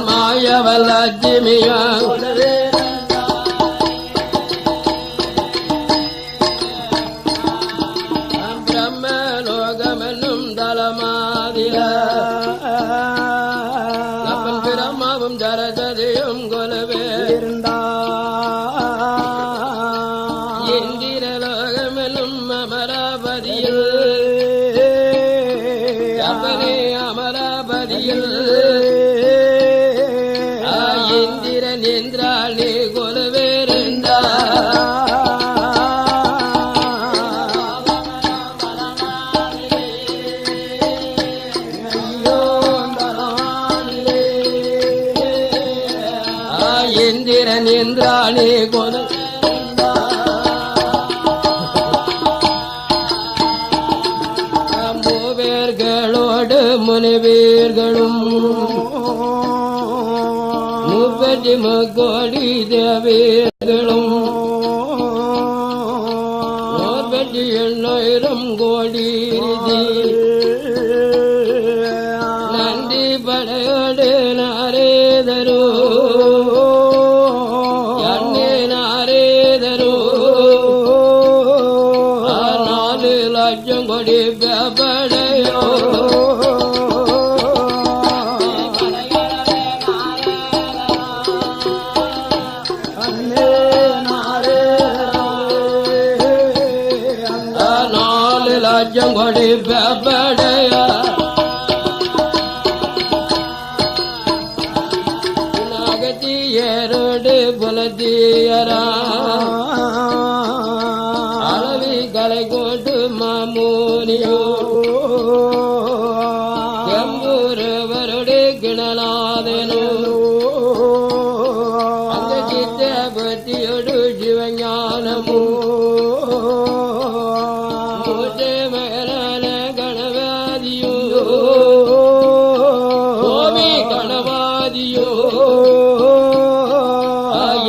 மாயவலட்சுமியா பிரம்மலோகமென்னும் தலமாதில பிரம்மாவும் சரசதியும் கொலவே இருந்தா இந்திரலோகமென்னும் அமராபதியில் அப்பனே அமராபதியில் இந்திரன் என்றால் நீ கொலவேருந்தா இந்திரன் என்றானே கொலை மூவேர்களோடு முனிவீர்களும் முப்பத்தி முக்கோடி தேவீர்களும் 48,000 கோடி நந்தி படையோடு நாரேதரோ கொடி படையோ நாலு லட்சம் கொடி படையா நாகத்தீயரோடு புலத்தீயரா அளவி கலை கோட்டு மாமூனியோ எம்பூரவருடைய கிணநாதனோ அந்த சித்த பக்தியோடு சிவஞானமோ மேலான கணவாதியோ கோமி கணவாதியோ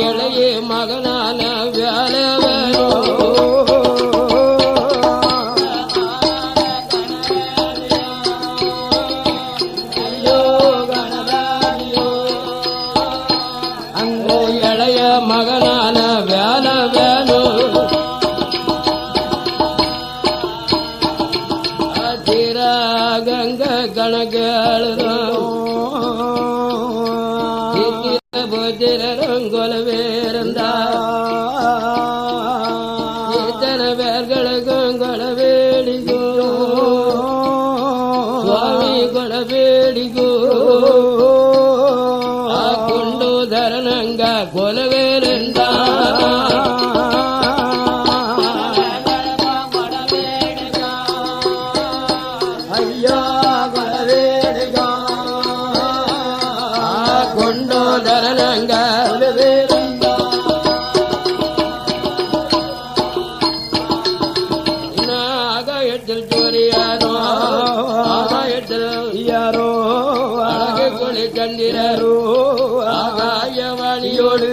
இளைய மகனான வேலவனோ மகனான வேலவனோ திராகங்க கணக்கேளோ போதிரங்கொலவேருந்தா இத்தனை பேர்களுக்கும் கொலவேடிகோ சுவாமி கொலவேடிகோ குண்டு தரணங்க கொலவேருந்தா ஐயா கொலவேடிகா குண்டு தரணங்க கொலவேருந்தா ஆகாயத்தில் சூரியாரோ ஆகாயத்தில் யாரோ அழகு கொலை கண்டிரோ ஆகாயவாணியோடு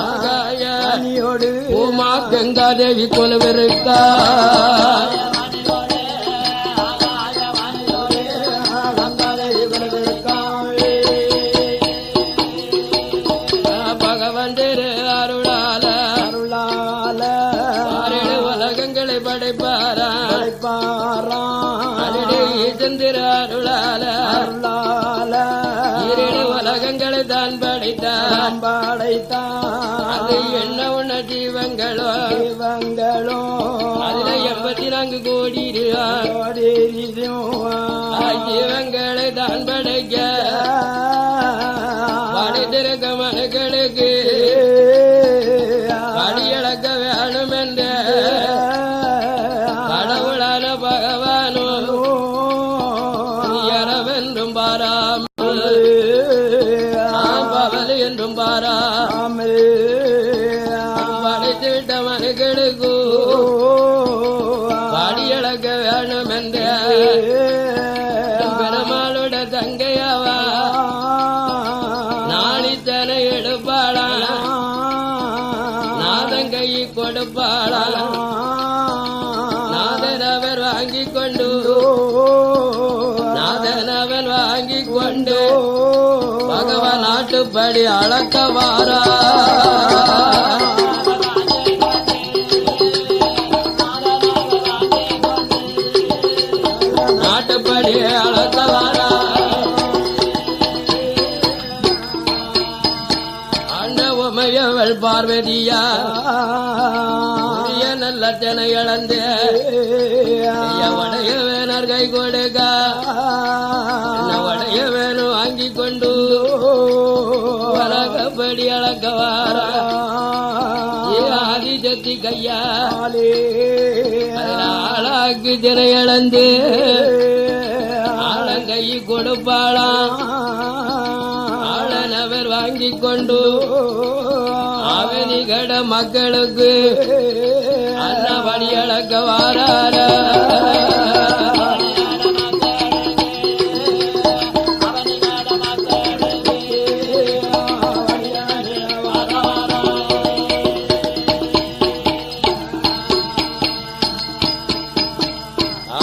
ஆகாயவாணியோடு உமா கங்காதேவி கொலவிருக்கா பகவான் திரு அருளால அருளால 6 உலகங்களை படைப்பாரா சந்திர அருளால அருளால 7 உலகங்களை தான் படைத்தான் அது என்ன உன்ன ஜீவங்களோ அதுல 84 கோடி ஜீவங்களை தான் படைக்க படைத்திருக்க மனுக்களுக்கு அடியளக்க வேணும் என்ற கடவுளான பகவானோ என்றும் பாராமல் பவல் என்றும் பாராமல் படைத்திட்ட மனுக்களுக்கு பாடியளக்க வேணும் என்ற பெருமாளோட தங்கையாவா நாளித்தனை எடுப்பாளா நாதங்கை கொடு கொடுப்பாளா நாதனவர் வாங்கிக் கொண்டு நாதனவன் வாங்கிக் கொண்டு பகவான் நாட்டுப்படி அளக்க வாரா நாட்டுப்படி அளக்க வாரா ஆண்ட உமையவள் பார்வதியா நல்ல தினை இழந்து வடைய வேணர் கை கொடுக்க வடைய வேணும் வாங்கிக் கொண்டு வழக்கப்படி அளக்க வாரா ஆதி சக்தி கையாலே ஆளாக்கு தினை இழந்து ஆழங்கை கொடுப்பாளாம் ஆளனவர் வாங்கிக் கொண்டு அவனிகட மக்களுக்கு அன்னபடி அளக்க வாரார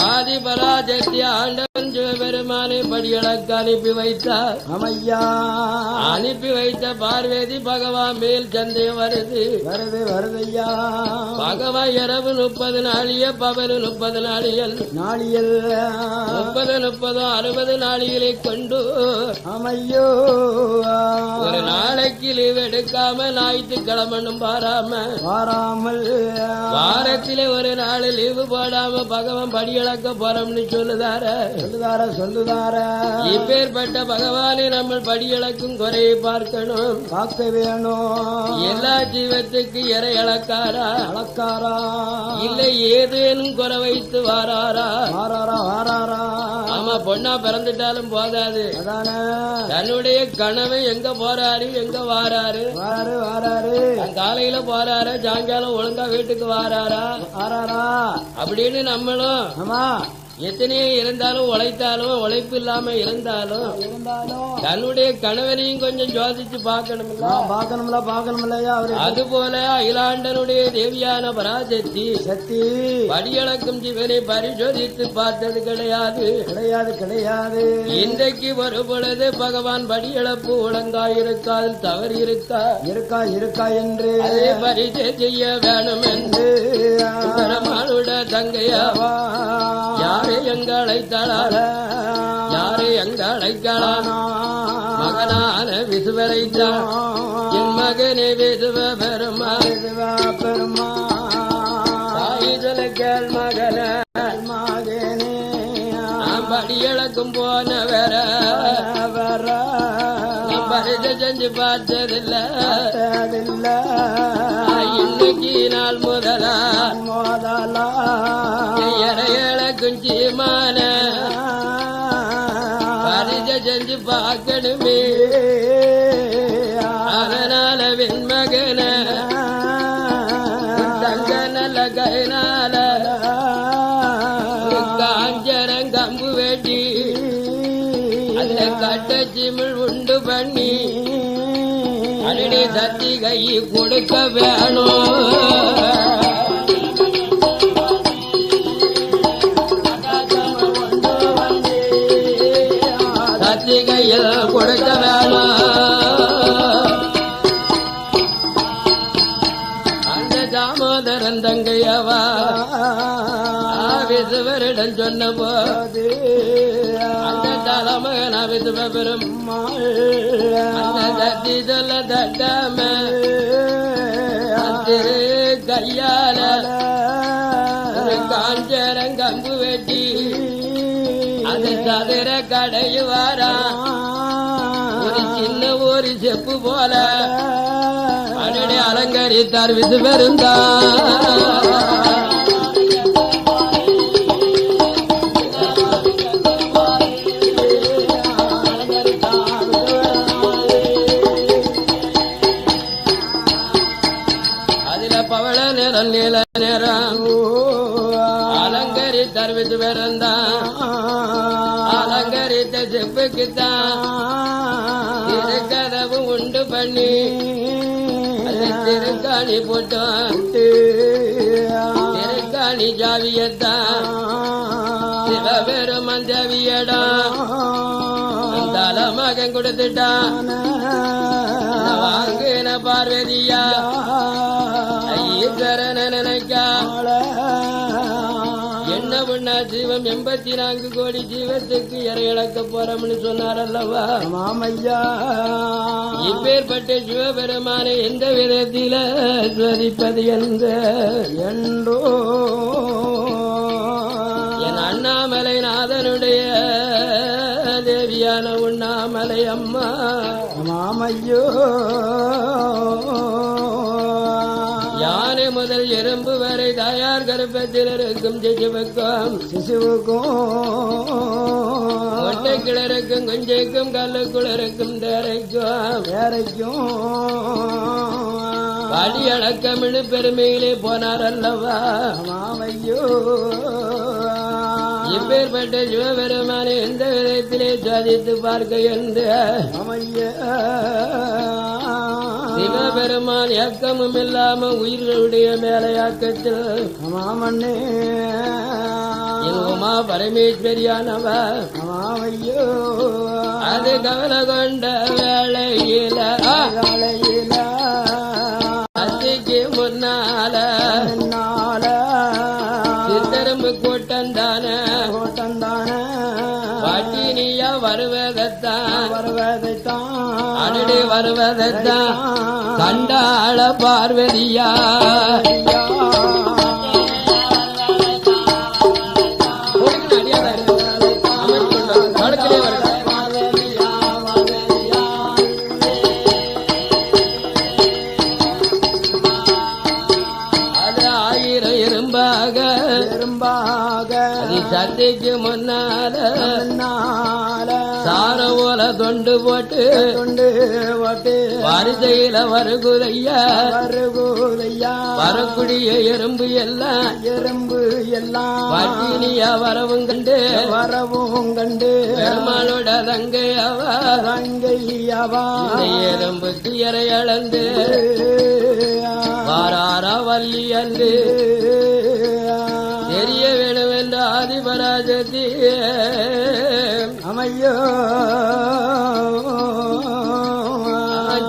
ஆதிபராஜக்தி ஆண்டவன் சிவபெருமானை படியளக்க அனுப்பி வைத்தார் அமையா அனுப்பி வைத்த பார்வதி பகவான் மேல் சந்தேகம் வருது வருதையா பகவான் இரவு 30 நாளிய பகல் 30 நாளியல் 30 60 நாளிகளை கொண்டு அமையோ ஒரு நாளைக்கு லீவ் எடுக்காம ஞாயிற்றுக்கிழமனும் வாராமல் வாரத்திலே ஒரு நாள் லீவு போடாம பகவான் படியளக்க போறோம்னு சொல்லுதார இப்பேற்பட்ட பகவானை நம்ம படியளக்கும் குறையை பார்க்க வேணும் எல்லா ஜீவத்துக்கு இறை அளக்காரா இல்லை ஏதேனும் குறை வைத்து வாராரா ஆமா பொண்ணா பிறந்துட்டாலும் போதாது தன்னுடைய கணவன் எங்க போறாரு எங்க வாராரு காலையில போறாரு சாயங்காலம் ஒழுங்கா வீட்டுக்கு வாராரா அப்படின்னு நம்மளும் எத்தனையோ இருந்தாலும் உழைத்தாலும் உழைப்பு இல்லாம இருந்தாலும் தன்னுடைய கணவனையும் கொஞ்சம் ஜோதிச்சு பார்க்கணும்ல அது போல அகிலாண்டனுடைய தேவியான பராசக்தி படியளக்கும் ஜீவனை பரிசோதித்து பார்த்தது கிடையாது இன்றைக்கு ஒரு பொழுது பகவான் படியளப்பு ஒழுங்காயிருக்காது தவறு இருக்கா என்று அதே பரிசை செய்ய வேணும் என்று பெருமாளுடைய தங்கையாவா யாரை எங்க அழைத்தாளா மகனான விசுவரைத்தான் என் மகனே விசுவ பெருமா தாயிதல கேள் மகனே படியளக்கும் போன வேற பரிசை செஞ்சு பார்த்ததில்ல இன்னைக்கு நாள் முதலா குஞ்சிமான பரிசை செஞ்சு பார்க்கணுமே அதனால வெண்மகன தங்க நல்ல கைனால காஞ்சரங்கம்பு வெட்டி அந்த கட்டச்சிமிழ் உண்டு பண்ணி அடி சத்தி கை கொடுக்க வேணும் கையில் கொடுக்க வேணும் அந்த தாமோதரன் தங்கையவா விசுவரிடம் சொன்ன போது அந்த தலைமகன் விசுவ பெருமாள் அந்த தத்தி சொல்ல தட்டாம திரு கையால காஞ்சரங்கம்பு வெட்டி அது சதுர கடையுவாரா ஒரு சின்ன ஒரு செப்பு போல அடடே அலங்கரித்தார் விசுவருந்தா அதுல பவள நிறம் நீல நிறம் அலங்கரித்தார் விசுவருந்தா அலங்கரித்த செப்புக்குத்தான் கதவு உண்டு பண்ணி திருக்காணி போட்டோம் திருக்காணி ஜாவியத்தான் சிவபெருமான் தேவியடம் தல மகன் கொடுத்துட்டான் வாங்கின பார்வதியா ஈஸ்வரன நினைக்கா என்ன பண்ணா ஜீவம் 84 கோடி ஜீவத்துக்கு இறை இழக்க போறோம்னு சொன்னார் அல்லவா மாமையா. இப்பேற்பட்ட சிவபெருமானை எந்த விதத்தில ஸ்வரிப்பது என்றோ என் அண்ணாமலை நாதனுடைய தேவியான உண்ணாமலை அம்மா மாமையோ. யானை முதல் எறும்பு வரை தாயார் கர்ப்பத்தில் இருக்கும் சிசுவுக்கும் ஒட்டை கிளறுக்கும் குஞ்சைக்கும் கல்லுக்குள் இருக்கும் தேரைக்கும் பாடி அடக்கமிழு பெருமையிலே போனார் அல்லவா மாமையோ. இப்பேற்பட்ட சிவபெருமானை எந்த விதத்திலே சாதித்து பார்க்க என்று சிவபெருமான் இயக்கமும் இல்லாம உயிர்களுடைய மேலையாக்கத்தில் மாமண்ணே உமா பரமேஸ்வரியானவ மாமையோ. அது கவலை கொண்ட வேளையில அத்திக்கு முன்னால சித்தரம்பு கூட்டந்தானே பாட்டினியா வருவதைத்தான் அடடி வருவதைத்தான் கண்டாள பார்வதியா சத்திக்கு முன்னால சார ஓல தொண்டு போட்டு வரிசையில வருகுதையா வரக்கூடிய எறும்பு எல்லாம் பட்டினியா வரவும் கண்டு பெருமாளோட தங்கையவா எறும்புக்கு இறை அளந்து வாராரா வள்ளி அன்று தெரிய வேணும் என்ற ஆதிபராஜதி அமையோ.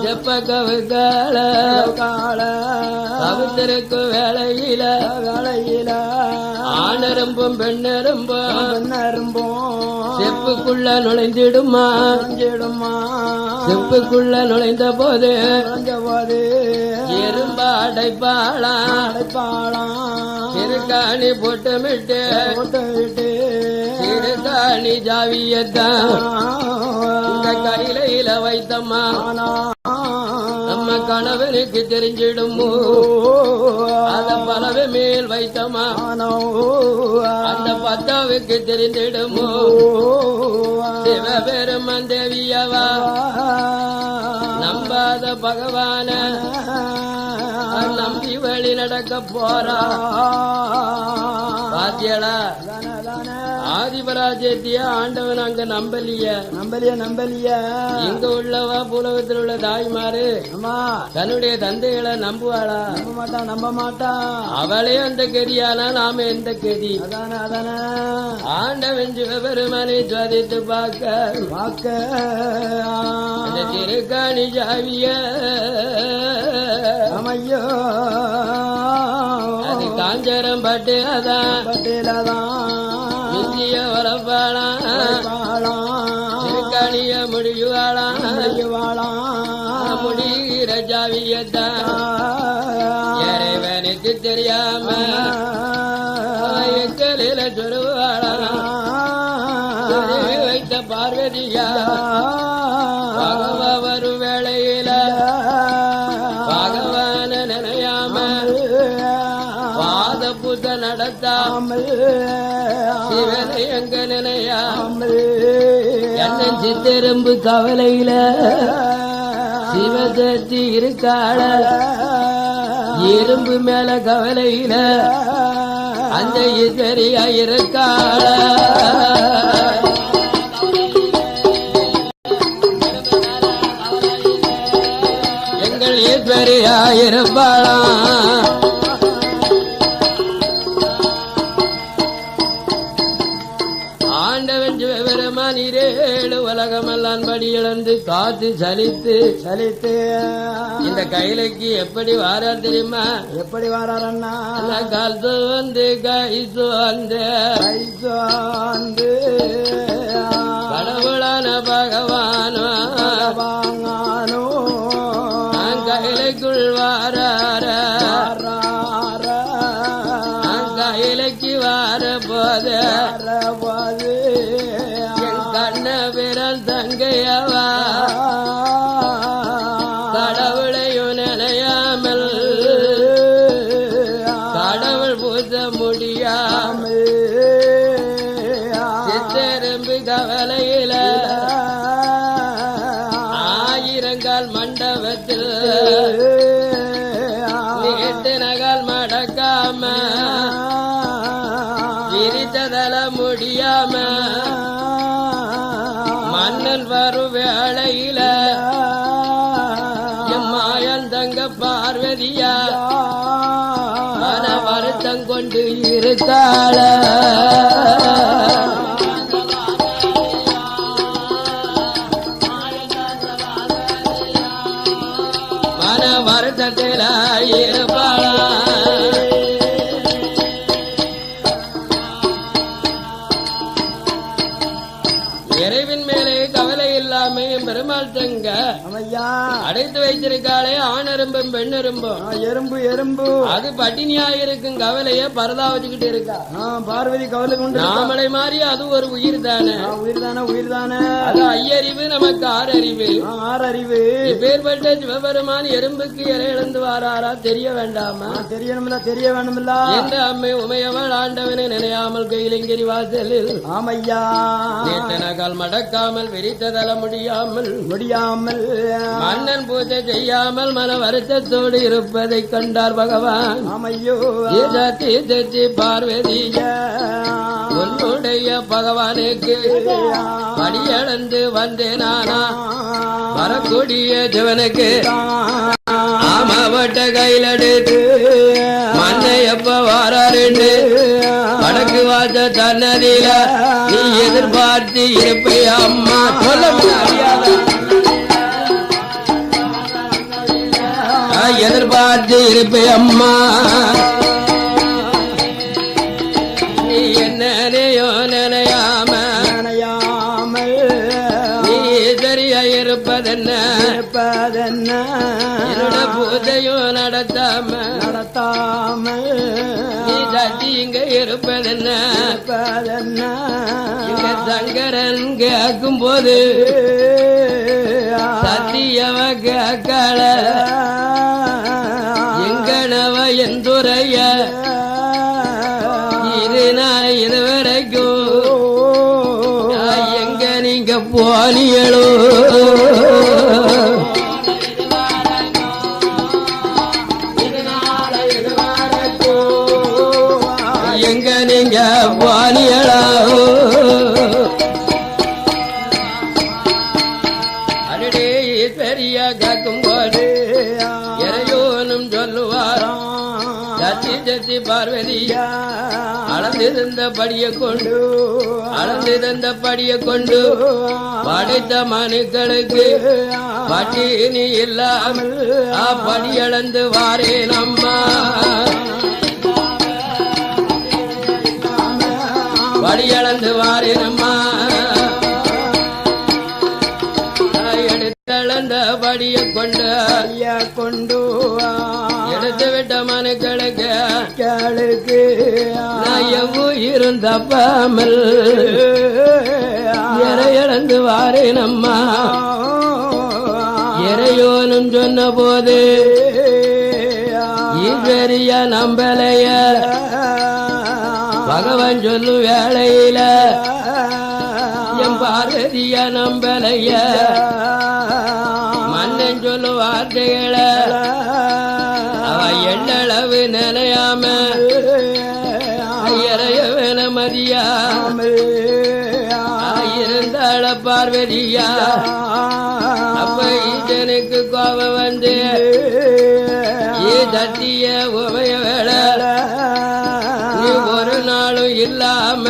ஜப்ப கவுகால கவுத்திருக்கும் வேளையில ஆணரும்பும் பெண்ணரும்பும் செப்புக்குள்ள நுழைந்திடுமா செப்புக்குள்ள நுழைந்த போது எறும்பா அடைப்பாளாம் திருக்காணி போட்டுமிட்டு திருக்காணி ஜாவியத்தான் இந்த கையில வைத்தம்மா நம்ம கணவனுக்கு தெரிஞ்சிடுமோ அத பலவே மேல் வைத்தம்மா அந்த பத்தாவுக்கு தெரிந்திடுமோ சிவபெருமான் தேவியவா நம்பாத பகவான நம்பி வழி நடக்க போறா பாத்தியடா ஆதிபராஜ்யத்திய ஆண்டவன் அங்க நம்பலிய இங்க உள்ளவா பூலகத்தில் உள்ள தாய்மாரு தன்னுடைய தந்தைகளை நம்புவாளா நம்ப மாட்டா அவளே அந்த கெதியானா நாம எந்த கெதி ஆண்டவன் சிவபெருமானை சாதித்து பார்க்க திருக்காணி ஜாவிய அமையோ. அது காஞ்சரம் பட்டு அதான் இந்திய வரப்பாளா திருக்காணிய முடிவாளா முடிகிற ஜாவியத்தான் இறைவனுக்கு தெரியாம எக்கலில சொருவாளா வைத்த பார்வதியா பகவா வரும் வேளையில பகவான நினையாம பாத புத்த நடத்தாமல் சிவனை எங்க நினையாமல் என்ன சித்தெரும்பு கவலையில சிவசக்தி இருக்காள எறும்பு மேல கவலையில அந்த இசரியா இருக்காள எங்கள் ஈஸ்வரியாயிருப்பாளாம். ஆண்டவன் சிவபெருமான் இரேழு உலகமெல்லாம் படி இழந்து காத்து சலித்து இந்த கைலைக்கு எப்படி வாரார் தெரியுமா? எப்படி வரார் அண்ணா? கால் வந்து கை வந்து கடவுளான பகவானோ கைலைக்குள் வாரார கைலைக்கு வார போது என் கண்ண விரல் தங்கையவா கடவுளையும் நினையாமல் கடவுள் பூச முடியாமல் சித்தெரும்பு கவலையில ஆயிரங்கால் மண்டபத்தில் நீட்டு நகால் மடக்காம விரித்ததல முடியாம மன்னன் வரும் வேளையில எம்மாயன் தங்க பார்வதியா மன வருத்தம் கொண்டு இருக்காள மன வருத்தத்தில இருப்பாளா இறைவின் மேலே கவலை இல்லாம பெருமாள் தங்க அடைத்து வைத்திருக்காளே ஆணெரும்பும் பெண்ணெரும்பும் எறும்பு அது பட்டினியா இருக்கும் கவலைய பரதா வச்சுக்கிட்டு இருக்கா. பார்வதி கவலை கொண்டு நாமளை மாறி அது ஒரு உயிர் தானே. உயிர் தானே அது ஐயறிவு நமக்கு ஆறறிவு. இப்பேற்பட்ட சிவபெருமான் எறும்புக்கு இறை இழந்து வாராரா தெரிய வேண்டாமா? தெரிய வேண்டுமில்ல என்ற அம்மை உமையவள் ஆண்டவனை நினையாமல் கையிலங்கிரி வாசலில் ஆமையா நேற்றனகால் மடக்காமல் விரித்ததல முடியாமல் மன்னன் பூஜை செய்யாமல் மன வருத்தத்தோடு இருப்பதை கண்டார் பகவான். ஆமையோ தெச்சி பார்வதிய உன்னுடைய பகவானுக்கு படியளந்து வந்தேனானா வரக்கூடிய சிவனுக்கு ஆமாவட்ட கையில் எடுத்து மண்ணை எப்ப வாராருன்னு வடக்கு வாச தன்னதில நீ எதிர்பார்த்து இருப்பை அம்மா சொல்ல எதிர்பார்த்து இருப்பை அம்மா நீ என்னையோ நினையாம நீ சரியா இருப்பதென்ன என்னோட பூஜையும் நடத்தாம நீ சட்டி இங்க இருப்பதென்ன இங்க சங்கரன் கேட்கும் போது சத்தியவ கேட்கல எங்கனவ எந்துரைய இது நான் இதுவரைக்கும் எங்க நீங்க போனியளோ எங்க நீங்க போனியளோ அடடே பெரியா கேட்கும் போது இறையோனும் சொல்லுவாராம் சத்தி பார்வதியா அளந்திருந்த படியை கொண்டு படைத்த மனுக்களுக்கு பட்டினி இல்லாமல் படியளந்து வாரேன் அம்மா படியளந்து வாரேன் அம்மா எடுத்தளந்த படியை கொண்டு எடுத்து விட்ட மனுக்களுக்கு இருந்தப்பாமல் இறையளந்து வாரேன் அம்மா இறையோனும் சொன்ன போது ஈஸ்வரியா நம்பலைய பகவான் சொல்லு வேளையில என் பார்வதியா நம்பலைய மன்னன் சொல்லு வார்த்தைகளை அவ எண்ணளவு நினையாம ஐயரையவன மதியாம இருந்தாள பார்வதியா அப்ப ஈசனுக்கு கோபம் வந்து சத்திய உமைய வேலை நீ ஒரு நாளும் இல்லாம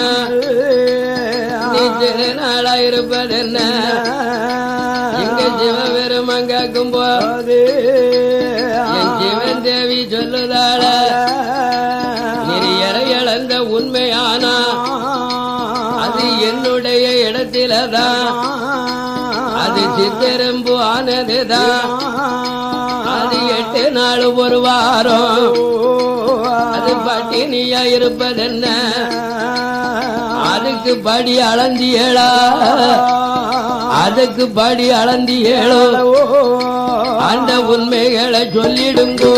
நீ திருநாளா இருப்பது என்ன எங்க சிவபெருமன் கேட்கும் போது என் சிவன் தேவி சொல்லுதாள நெறியறை இழந்த உண்மையானா அது என்னுடைய இடத்திலதான் அது சித்தெரும்பு ஆனதுதான் அது 8 நாள் ஒரு வாரம் அது பட்டினியா இருப்பதென்ன அதுக்கு படி அளந்தியேளா அதுக்கு படி அளந்தியேளோ அந்த உண்மைகளை சொல்லிடுங்கோ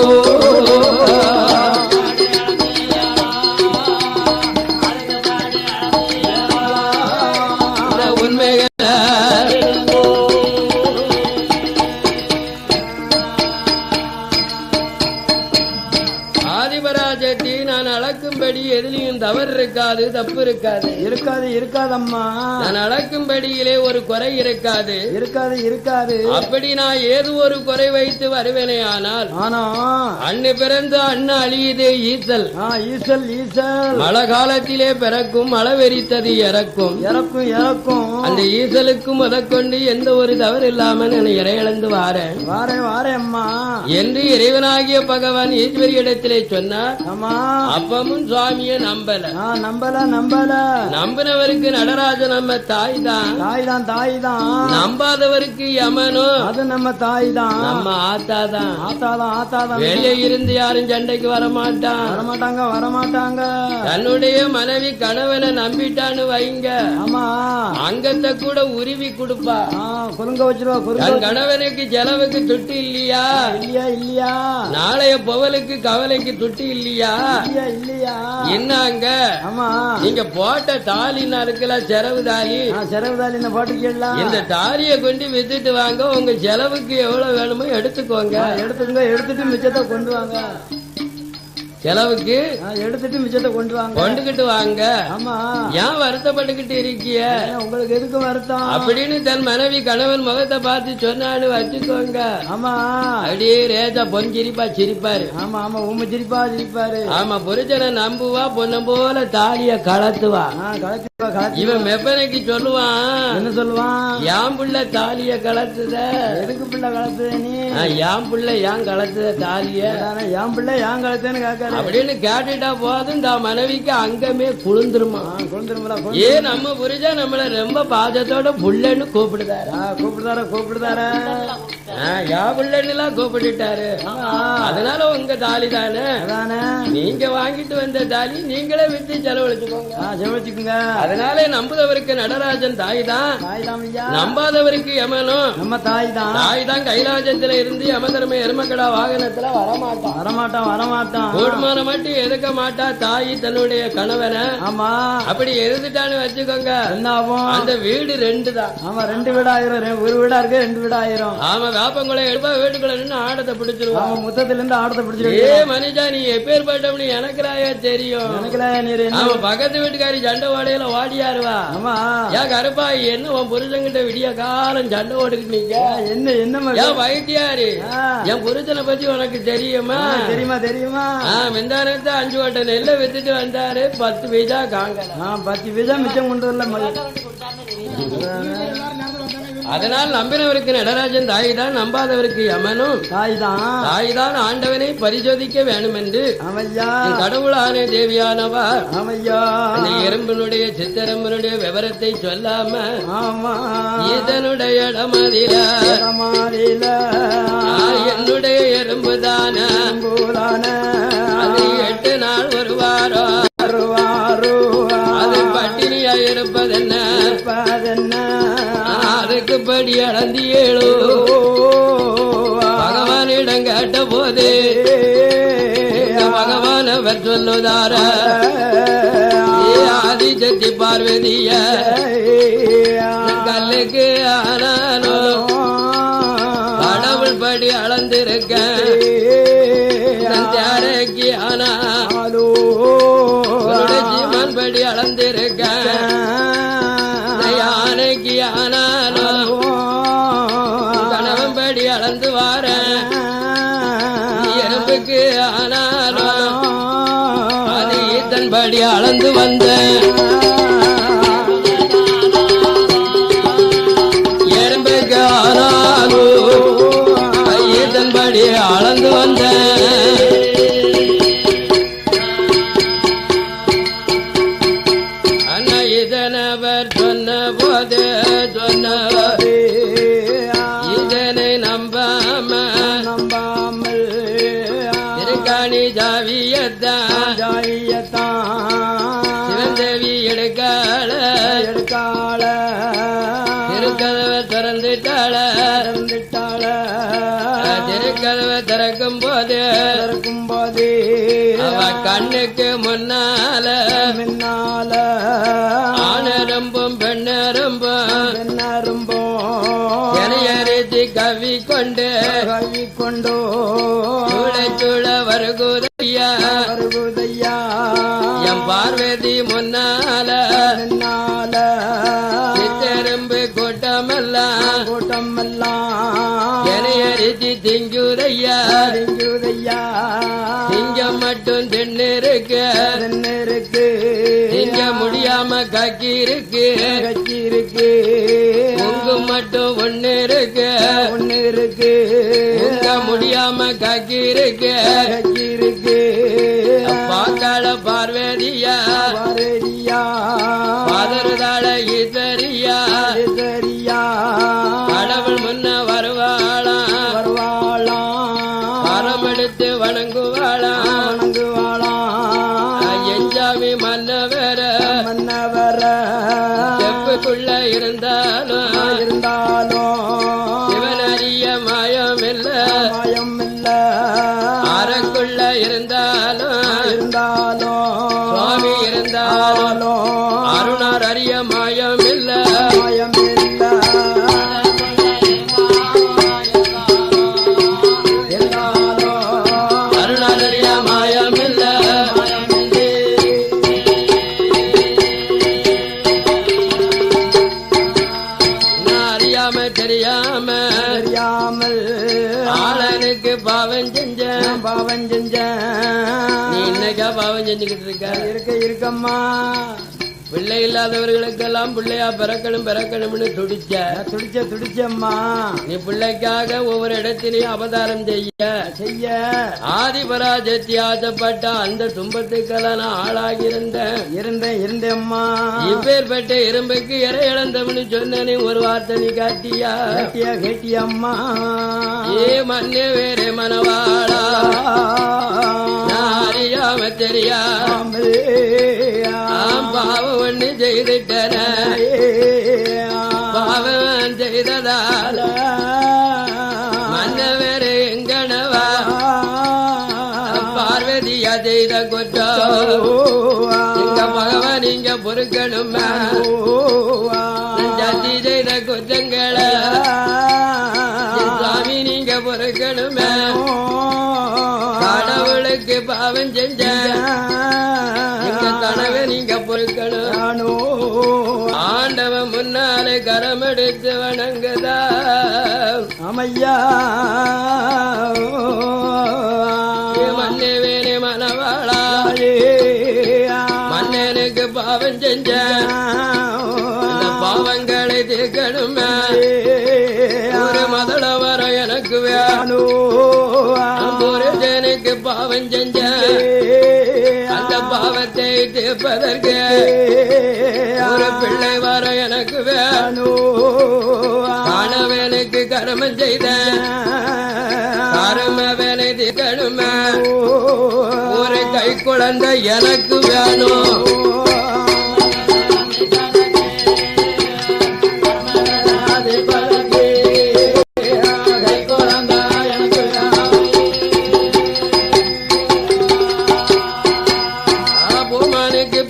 நான் அளக்கும்படி எதிலையும் தவறு இருக்காது, தப்பு இருக்காது. இருக்காது இருக்காதம்மா. நான் அளக்கும்படியிலே ஒரு குறை இருக்காது. இருக்காது இருக்காது. அப்படி நான் ஏது ஒரு குறை வைத்து வருவேனே ஆனால் அண்ணு பிறந்து அண்ணு அழியுதே ஈசல். ஈசல் ஈசல் மழை காலத்திலே பிறக்கும், மழை வெறித்தது இறக்கும். இறக்கும் இறக்கும். அந்த ஈசலுக்கும் முதற்கொண்டு எந்த ஒரு தவறு இல்லாம நான் இறையிழந்து வாரேன் வாரேன் வாரேன் அம்மா என்று இறைவனாகிய பகவான் ஈஸ்வரியிடத்திலே சொன்னார். அப்பமும் சுவாமிய நம்பல நம்பினவருக்கு நடராஜ நம்ம தாய் தான் தாய் தான். நம்பாதவருக்கு யமனோ அது நம்ம தாய் தான், நம்ம ஆத்தாதான். ஆத்தாதான் வெளியே இருந்து யாரும் சண்டைக்கு வரமாட்டாங்க. தன்னுடைய மனைவி கணவனை நம்பிட்டான்னு வைங்க, ஆமா அங்கத்தை கூட உருவி கொடுப்பா, குறுங்க வச்சிருவா. தன் கணவனுக்கு செலவுக்கு துட்டு இல்லையா இல்லையா நாளைய புகழுக்கு கவலைக்கு துட்டு இல்லையா என்னங்க. ஆமா நீங்க போட்ட தாலின்னா இருக்குல்ல, செலவு தாலி போட்டுக்கலாம். இந்த தாலியை கொண்டு வித்துட்டு வாங்க, உங்க செலவுக்கு எவ்வளவு வேணுமோ எடுத்துக்கோங்க. எடுத்துட்டு மிச்சத்தை கொண்டு வாங்க. செலவுக்கு எடுத்துட்டு மிச்சத்தை கொண்டுகிட்டு வாங்க. ஆமா ஏன் வருத்தப்பட்டுக்கிட்டு இருக்கிய, உங்களுக்கு எதுக்கு வருத்தம் அப்படின்னு தன் மனைவி கணவன் முகத்தை பார்த்து சொன்னான்னு வச்சுக்கோங்க. ஆமா அப்படியே ரேஜா பொஞ்சிரிப்பா சிரிப்பாரு. ஆமா ஆமா உண்மை சிரிப்பாரு. ஆமா புருஷனை நம்புவா, பொண்ணு போல தாலிய கலத்துவா. இவன் மெப்பனைக்கு சொல்லுவான். என்ன சொல்லுவான்? யான் புள்ள தாலிய கலத்துத. எதுக்கு பிள்ளை கலத்துத நீ? யான் புள்ள ஏன் கலத்துத தாலிய? யான் பிள்ளை ஏன் கலத்துன்னு கேட்க அப்படின்னு கேட்டுட்டா போதும் தான் மனைவிக்கு அங்கமே குளிந்துருமா. ஏ நம்ம புரிஞ்சா நம்மள ரொம்ப பாதத்தோட புள்ளன்னு கூப்பிடுதாரா யா புள்ளன்னு கூப்பிட்டுட்டாரு. அதனால உங்க தாலி தானே, நீங்க வாங்கிட்டு வந்த தாலி நீங்களே வித்து செலவழிச்சுக்கோங்க. அதனால நம்புதவருக்கு நடராஜன் தாய் தான், நம்பாதவருக்கு யமனும் நம்ம தாய் தான். கைலாசத்துல இருந்து யமதர்ம எருமக்கடா வாகனத்துல வரமாட்டான். கூடுமான மட்டும் எதுக்க மாட்டா தாய் தன்னுடைய கணவனை. ஆமா அப்படி எதிர்த்துட்டான்னு வச்சுக்கோங்க, என்ன ஆகும்? அந்த வீடு 2 தான். ஆமா 2 வீடாயிரம். ஒரு வீடா இருக்கு 2 வீடாயிரம். ஆமா வேப்பங்குளை எடுப்பா வீட்டுக்குள்ள நின்று ஆடத்தை பிடிச்சிருவோம். முத்தத்துல இருந்து ஆடத்தை பிடிச்சிரு. ஏ மனுஷா நீ எப்பேற்பட்டவனு எனக்குறாயா தெரியும். ஆமா பக்கத்து வீட்டுக்காரி சண்டை ஓடையில ஓடியாருவா. ஆமா ஏன் கருப்பா என்ன உன் புருஷன்கிட்ட விடிய காலம் சண்டை ஓடிக்கிட்டு நீங்க என்ன வைத்தியாரு என் புருஷனை பத்தி உனக்கு தெரியுமா? தெரியுமா மிந்தானத்தை 5 ஓட்ட நெல்ல வித்துட்டு வந்தாரு, 10 பைசா காங்கல. 10 பைசா மிச்சம் கொண்டு வரல. அதனால் நம்பினவருக்கு நடராஜன் தாய் தான், நம்பாதவருக்கு யமனும் தாய் தான். ஆண்டவனை பரிசோதிக்க வேண்டும் என்று கடவுளான தேவியானவா அந்த எறும்பினுடைய சித்தரம்பனுடைய விவரத்தை சொல்லாம இதனுடைய இடமதில என்னுடைய எறும்பு தான அது 8 நாள் ஒரு வாரம் அது பட்டினியா இருப்பதென்ன அதுக்கு படி அளந்தியேளோ பகவானிடம் கேட்ட போது பகவான் அவர் சொல்லுதார ஆதிசக்தி பார்வதிய கல்லுக்கு ஆனானோ கடவுள் படி அளந்திருக்க தியாரைக்கு ஆனாலோ ஜீவன் படி அளந்திருக்க யானைக்கு ஆனாலும் கணவன் படி அளந்து வார எறும்புக்கு இதன்படி அளந்து வந்த எறும்புக்கு ஆனாலோ இதன்படி அளந்து வந்த அண்ணா இதனவர் சொன்ன போது சொன்னவர் இதனை நம்பாமல் இருக்காணி ஜாவியத்தான் சிவந்தேவி எடுக்கால திருக்கதவை திறந்துட்டாள திருக்கதவை திறக்கும் போது அவ கண்ணுக்கு முன்னால ஆனரும்பும் பெண்ணரும்பும் எனையறித்தி கவி கொண்டு சூழ வருகுதையா எம் பார்வதி முன்னால சித்தெரும்பு கூட்டமெல்லாம் எனையறித்தி திங்குதையா திங்கம் மட்டும் தின்னிருக்கு திங்க முடியாம கக்கி இருக்கு உங்கு மட்டும் ஒண்ணு இருக்கு உங்க முடியாம கக்கி இருக்கு பாக்காள பார்வதியா பாதருதாள ஈஸ்வரியா கடவுள் முன்ன வருவாளா பரம் எடுத்து வணங்குவாளா எஞ்சாமி மன்னவர செப்புக்குள்ள இருந்தாலும் சிவனறிய மாயம் இல்ல அறக்குள்ள இருந்தாலும் சுவாமி இருந்தாலும் அருணார் அறிய மாயம் இல்ல அருணார் அறிய மாயம் இல்ல தெரியாமல் ஆளனுக்கு பாவம் செஞ்ச நீ இன்னைக்கா பாவம் செஞ்சுக்கிட்டு இருக்கம்மா பிள்ளை இல்லாதவர்களுக்கெல்லாம் பிள்ளையா பிறக்கணும்னு துடிச்சம்மா நீ பிள்ளைக்காக ஒவ்வொரு இடத்திலையும் அவதாரம் செய்ய ஆதிபராஜத்தி ஆசைப்பட்ட அந்த துன்பத்துக்கெல்லாம் நான் ஆளாகி இருந்தேம்மா இப்பேற்பட்ட எறும்புக்கு இறை இழந்தவனு சொன்ன ஒரு வார்த்தை நீ கேட்டியம்மா ஏ மண்ணே வேறே மனவாளா அறியாம தெரியாமல் பாவம் ஒண்ணு செய்துட்டன பாவம் செய்ததால மன்னவர் எங்கனவா பார்வதியா செய்த குற்றம் எங்க பகவான் இங்க பொறுக்கணும் ஜாதி செய்த குற்றங்களை சுவாமி நீங்க பொறுக்கணுமே கடவுளுக்கு பாவம் செஞ்ச எங்க கனவை நீங்க பொறுக்கணும் ஆண்டவன் முன்னாலே கரம் எடுத்து வணங்குதா அம்மையா மண்ணே வேணே மனவாளா மன்னனுக்கு பாவம் செஞ்ச பாவங்களை தீர்க்கணுமே ஒரு மதள வர எனக்கு வேணும் புருஷனுக்கு பாவம் செஞ்ச அந்த பாவத்தை தீர்ப்பதற்கு ஒரு பிள்ளை வர எனக்கு வேணும் காணவேனுக்கு கர்மம் செய்த கர்ம வேலை தீர்க்கணுமே ஒரு கை குழந்தை எனக்கு வேணும்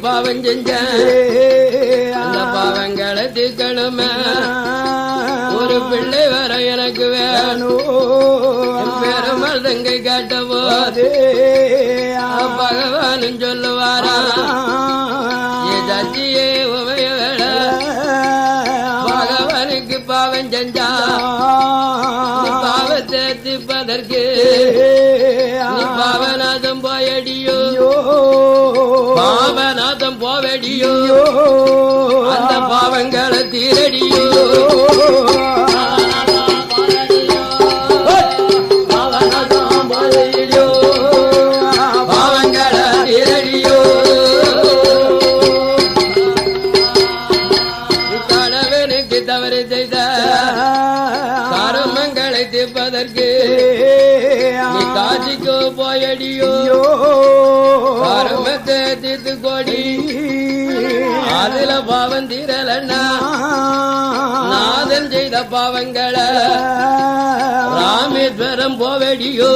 பாவம் செஞ்ச அந்த பாவங்களை தீர்க்கணுமே ஒரு பிள்ளை வர எனக்கு வேணும் பெருமாள் தங்கை காட்ட போது பகவானும் சொல்லுவாரா சத்தியே உமைய வேட பகவானுக்கு பாவம் செஞ்சா பாவத்தை தீர்ப்பதற்கு நீ பாவநாதம் போயடியோ ஒருத்தன் போவடியோ அந்த பாவங்களை தீரடியோ பாவங்களை தீரடியோ கணவனுக்கு தவறு செய்த கருமங்களை தீர்ப்பதற்கு நீ காட்சிக்கு போயடியோ கருமத்தை தீர்த்து கோடி அதுல பாவம் தீரலன்னா நாதன் செய்த பாவங்களை ராமேஸ்வரம் போவடியோ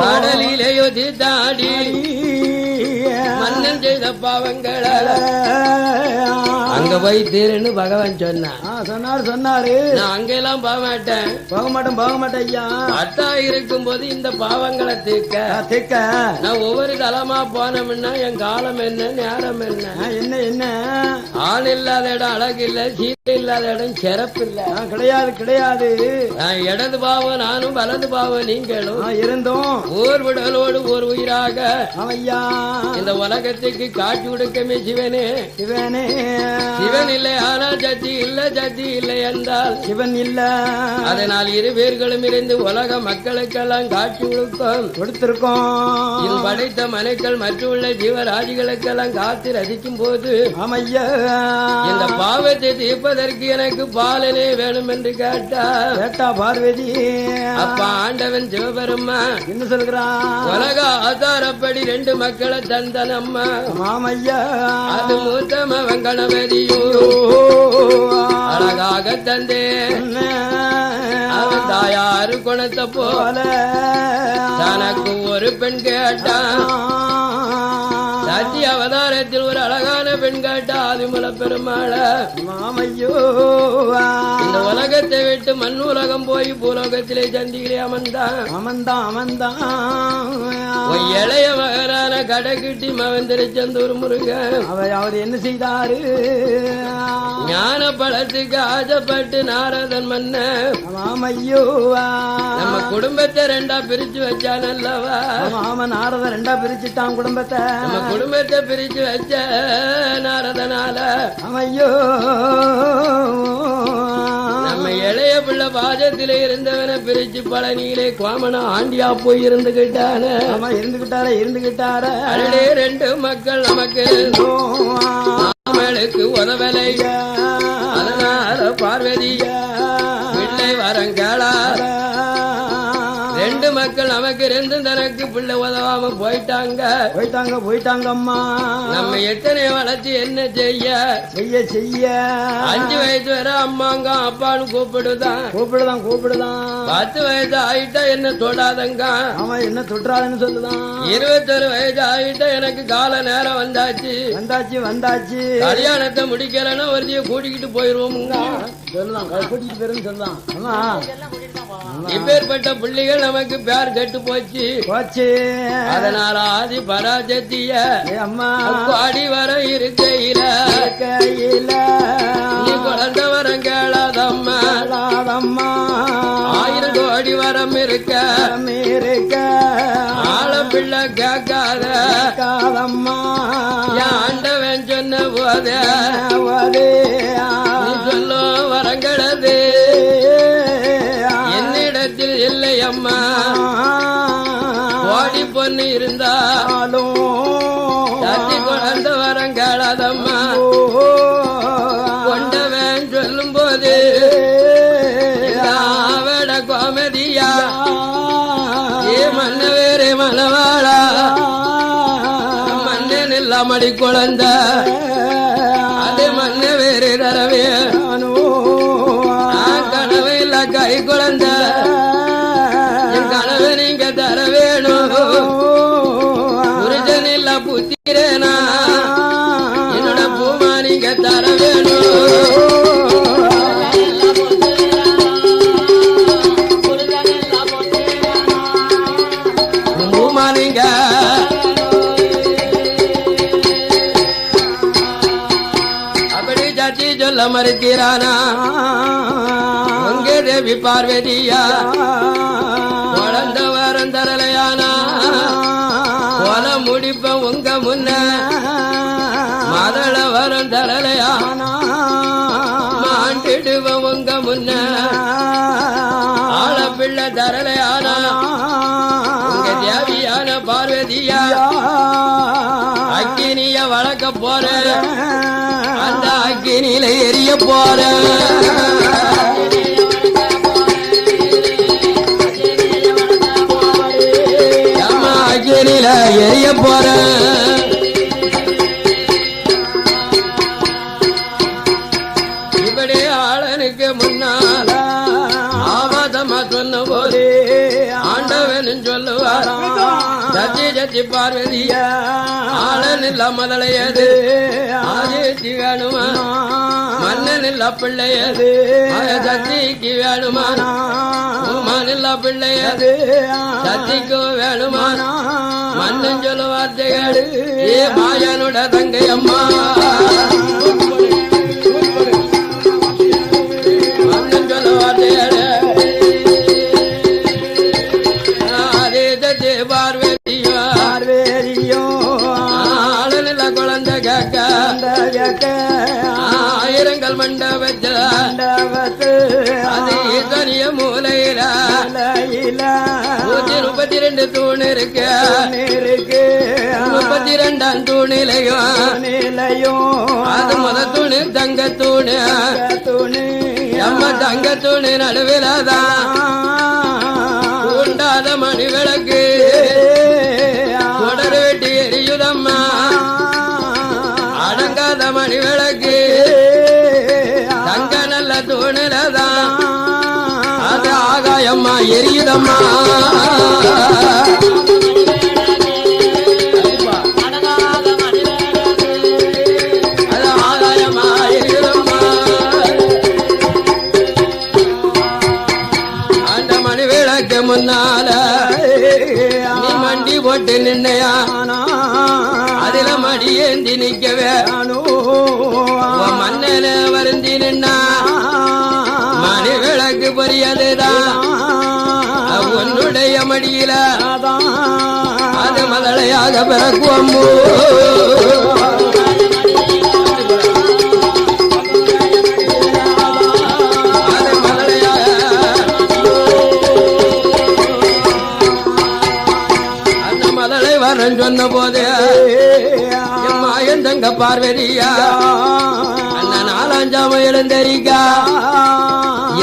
கடலிலேயோ தீர்த்தாடி மன்னன் செய்த பாவங்களை அங்க போய் தீருன்னு பகவான் சொன்னாரு நான் அங்கெல்லாம் போக மாட்டேன் ஐயா அட்டா இருக்கும் போது இந்த பாவங்களை தீர்க்க நான் ஒவ்வொரு தலமா போனோம்னா என் காலம் என்ன நேரம் என்ன என்ன ஆள் இல்லாத இடம் அழகு இல்ல சீதை இல்லாத இடம் சிறப்பு இல்ல கிடையாது இடது பாவம் நானும் வலது பாவம் நீங்களும் இருந்தோம் ஓர் விடலோடு ஒரு உயிராக ஐயா இந்த உலகத்துக்கு காட்சி கொடுக்கமே சிவனே சிவன் இல்லை ஆனா சக்தி இல்லை என்றால் சிவன் இல்ல அதனால் இரு பேர்களும் இருந்து உலக மக்களுக்கெல்லாம் காட்சி கொடுத்திருக்கோம் இது படைத்த மனுக்கள் மற்றுள்ள ஜீவராஜிகளுக்கெல்லாம் காத்து ரசிக்கும் போது ஆமையா இந்த பாவத்தை தீர்ப்பதற்கு எனக்கு பாலனே வேணும் என்று கேட்டா பார்வதி அப்ப ஆண்டவன் சிவபெருமா என்ன சொல்கிறான் உலக ஆதாரப்படி 2 மக்களை தந்தன் அம்மா ஆமையா அது மூத்தம வெங்கடவதியோ அழகாக தந்தே அவன் தாயாரு குணத்தை போல தனக்கு ஒரு பெண் கேட்டான் சத்தி அவதாரத்தில் ஒரு அழகான பெண் கேட்டா ஆதிமூல பெருமாள மாமையோ இந்த உலகத்தை விட்டு மண் உலகம் போய் பூலோகத்திலே சந்திகளே அமர்ந்தான் இளைய மகனான கடைக்கிட்டி மகன் திருச்செந்தூர் முருகன் அவர் என்ன செய்தாரு ஞான பழத்துக்கு ஆசைப்பட்டு நாரதன் மன்ன மாமையோ நம்ம குடும்பத்தை 2ஆ பிரிச்சு வச்சான் அல்லவா நாரதன் 2ஆ பிரிச்சுட்டான் குடும்பத்தை நம்ம குடும்பத்தை பிரிச்சு வச்ச நாரதனால ஐயோ நம்ம இளைய பிள்ளை பாஜத்திலே இருந்தவனை பிரிச்சு பழனியிலே கோமனா ஆண்டியா போய் இருந்துகிட்டாரு அடே 2 மக்கள் நமக்கு நம்மளுக்கு உதவலை அதனால பார்வதிய பிள்ளை வரங்களா 2 மக்கள் நமக்கு 2 தனக்கு பிள்ளை உதவாம போயிட்டாங்க அம்மா நம்ம எத்தனை வளர்ச்சி என்ன செய்ய 5 வயசு வரை அம்மாங்க அப்பான்னு கூப்பிடுதான் 10 வயசு ஆயிட்டா என்ன தொடாதங்க ஆமா என்ன தொட்டாதுன்னு சொல்லுதான் 21 வயசு ஆயிட்டா எனக்கு கால நேரம் வந்தாச்சு கல்யாணத்தை முடிக்கலன்னா ஒருத்தைய கூட்டிக்கிட்டு போயிருவோமுங்க இப்பேற்பட்ட பிள்ளைகள் நமக்கு பேர் கெட்டு போச்சு அதனால ஆதி பராஜத்திய அடி வர இருக்கையில நீ குழந்தை வரம் கேளாதம்மா 1000 கோடி வரம் இருக்க ஆள பிள்ளை கேட்காத ஆண்டவன் சொன்ன போதே நீ சொல்லும் வரங்களது என்னிடத்தில் இல்லை அம்மா ஓடி பொண்ணு இருந்தாலும் தத்தி குழந்தை வரங்காளாதம்மா கொண்டவன் சொல்லும் போது அவட கோமதியா ஏ மன்ன வேறே மனவாளா மன்னன் இல்லாமடி குழந்தை அதே மன்ன வேறே தரவே கனவு இல்ல கை குழந்தை என் கனவு நீங்க தர வேணும் புருஷன் இல்ல புத்திரேனா என்னோட பூமா நீங்க தர வேணும் பூமா நீங்க அப்படி சச்சி சொல்ல மறுக்கிறானா தேவி பார்வதியா குழந்த வரம் தரலையானா கொல முடிப்ப உங்க முன்ன மதள வரும் தரலையா மாண்டிடுவோம் உங்க முன்ன ஆள பிள்ளை தரலையானா உங்க தேவியான பார்வதியா அக்கினிய வளர்க்க போற அந்த அக்கினியில எரிய போற அக்கினியில எரிய போற இப்படி ஆளனுக்கு முன்னால ஆபாதமா சொன்ன போது ஆண்டவன் சொல்லுவார் சத்தி சத்தி பார்வதிய ஆளன் இல்ல முதலையது ஆதித்தி வேணுமா மன்னன் இல்ல பிள்ளையது சத்திக்கு வேணுமா உமான் இல்ல பிள்ளையது சத்திக்கு வேணுமா மன்னன் சொல்ல வார்த்தைகள் ஏ மாயனுட தங்கை அம்மா மன்னன் சொல்ல வார்த்தைகள் ஆயிரங்கள் மண்டபத்தில் அது ஈசனிய மூலையில 132 தூண் இருக்கு 32ஆம் தூணிலையும் அது முத தூணு தங்க தூணு நம்ம தங்க தூணு நடுவில்தான் உண்டாத மணி விளக்கு தொடர் வெட்டி எரியுதம்மா அடங்காத மணி விளக்கு தங்க நல்ல தூணிலதான் அது ஆகாயம்மா எரியுதம்மா அது ஆகாயம்மா எரியுதம்மா அந்த மணி விளக்கு முன்னால நீ மண்டி போட்டு நின்னையா அதில மடி ஏந்தி நிக்கவே மன்னல வருந்தி நின்னா மணி விளக்கு பொரியதுதான் உன்னுடைய மடியில அது மதளையாக பிறக்குவோம் அது மதளையாக அந்த மதளை வரன் சொன்ன போது மாயந்தங்க பார்வதியா அண்ணா 4ஆம்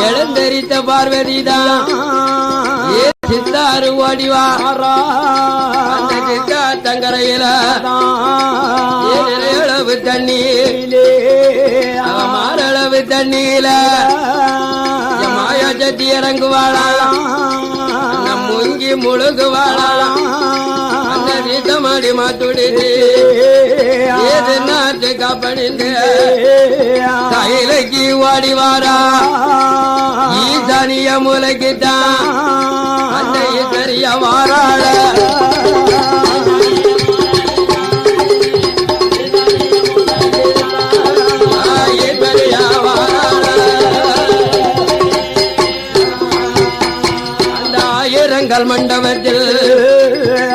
எழுந்தரித்த பார்வதிதான் ஏ சித்தாறு ஓடிவா அந்த சித்தா தங்கரையில அளவு தண்ணீர் மாறளவு தண்ணீர மாயா சட்டி இறங்குவாளா முங்கி முழுகுவாளாம் அந்த வீட்டமாடி மாத்துடுது ஏது நாட்டு காப்பணிந்து கையிலைக்கு ஓடி வாரா ஈசானிய மூளைக்குத்தான் அந்த ஈஸ்வரிய வாராள மண்டபத்தில்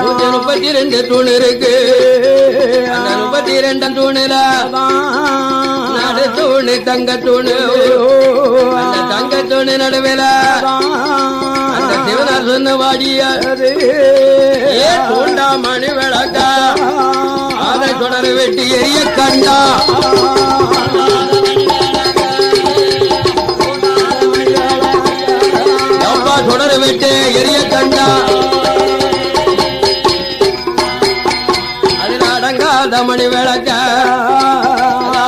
132 தூண் இருக்கு. அந்த 32 தூணுல நடு தூணு தங்க தூணு. அந்த தங்க தூணு நடுவில் அந்த சிவனார் சொன்ன வாடிய தூண்டா மணி விளக்கா அதை தொடர் வெட்டி எரிய கண்டா தொடர் விட்டு எரிய கண்டா அதில் அடங்காத மணி விளக்க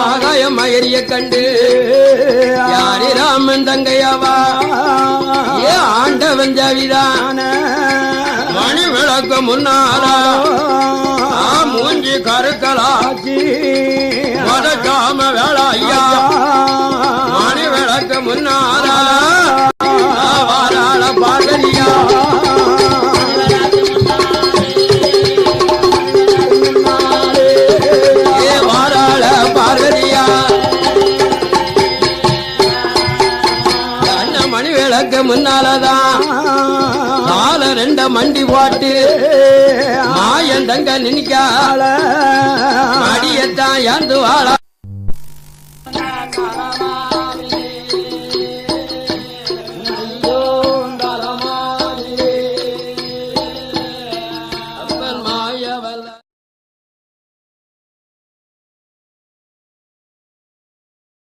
ஆகாயம் எரிய கண்டு யாரி ராமன் தங்கையாவா ஏ ஆண்டவன் ஜாவிதான் மணி விளக்கு முன்னாரா மூஞ்சி கருக்கலாச்சி வடக்காம வேளா ஐயா மணி விளக்கு முன்னாரா வாராள பார்வதியா ஏ வாராள பார்வதியா அண்ண மணி விளக்கு முன்னாலதான் கால 2 மண்டி போட்டு மாயந்த தங்க நினைக்கா அடியத்தான் யாந்து வாழா